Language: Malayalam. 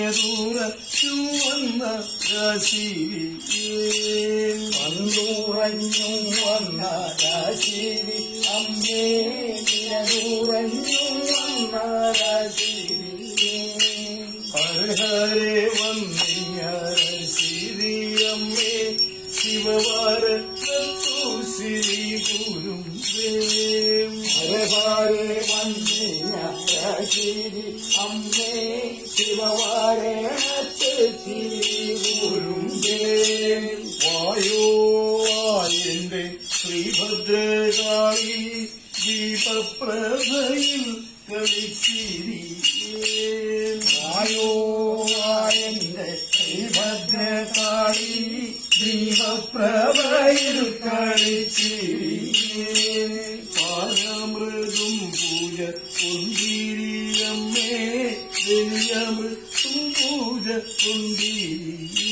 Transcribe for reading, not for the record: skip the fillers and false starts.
നിഴലൂറച്ചു വന്ന വന്നുറഞ്ഞു വന്ന രാശിരി അമ്മേ നിഴലൂറഞ്ഞു വന്ന രാശിരി ഹരഹരെ വന്നിഞ്ഞരശിരി അമ്മേ ശിവവാരത്തു ശ്രീ ഗുരും ഹരഹരെ വന്നിഞ്ഞരശിരി അമ്മേ ശിവവാരത്ത് ശ്രീ ഗുരും വായോ എന്റെ ശ്രീഭദ്രകാളി ദീപപ്രഭയിൽ കളിച്ചിരി വായോ എന്റെ ശ്രീഭദ്രകാളി ദീപപ്രഭയിൽ കളിച്ചിരി പാലമൃതും പൂജ കൊണ്ടിരിയമ്മേ വലിയമൃതും പൂജ കൊണ്ടിരി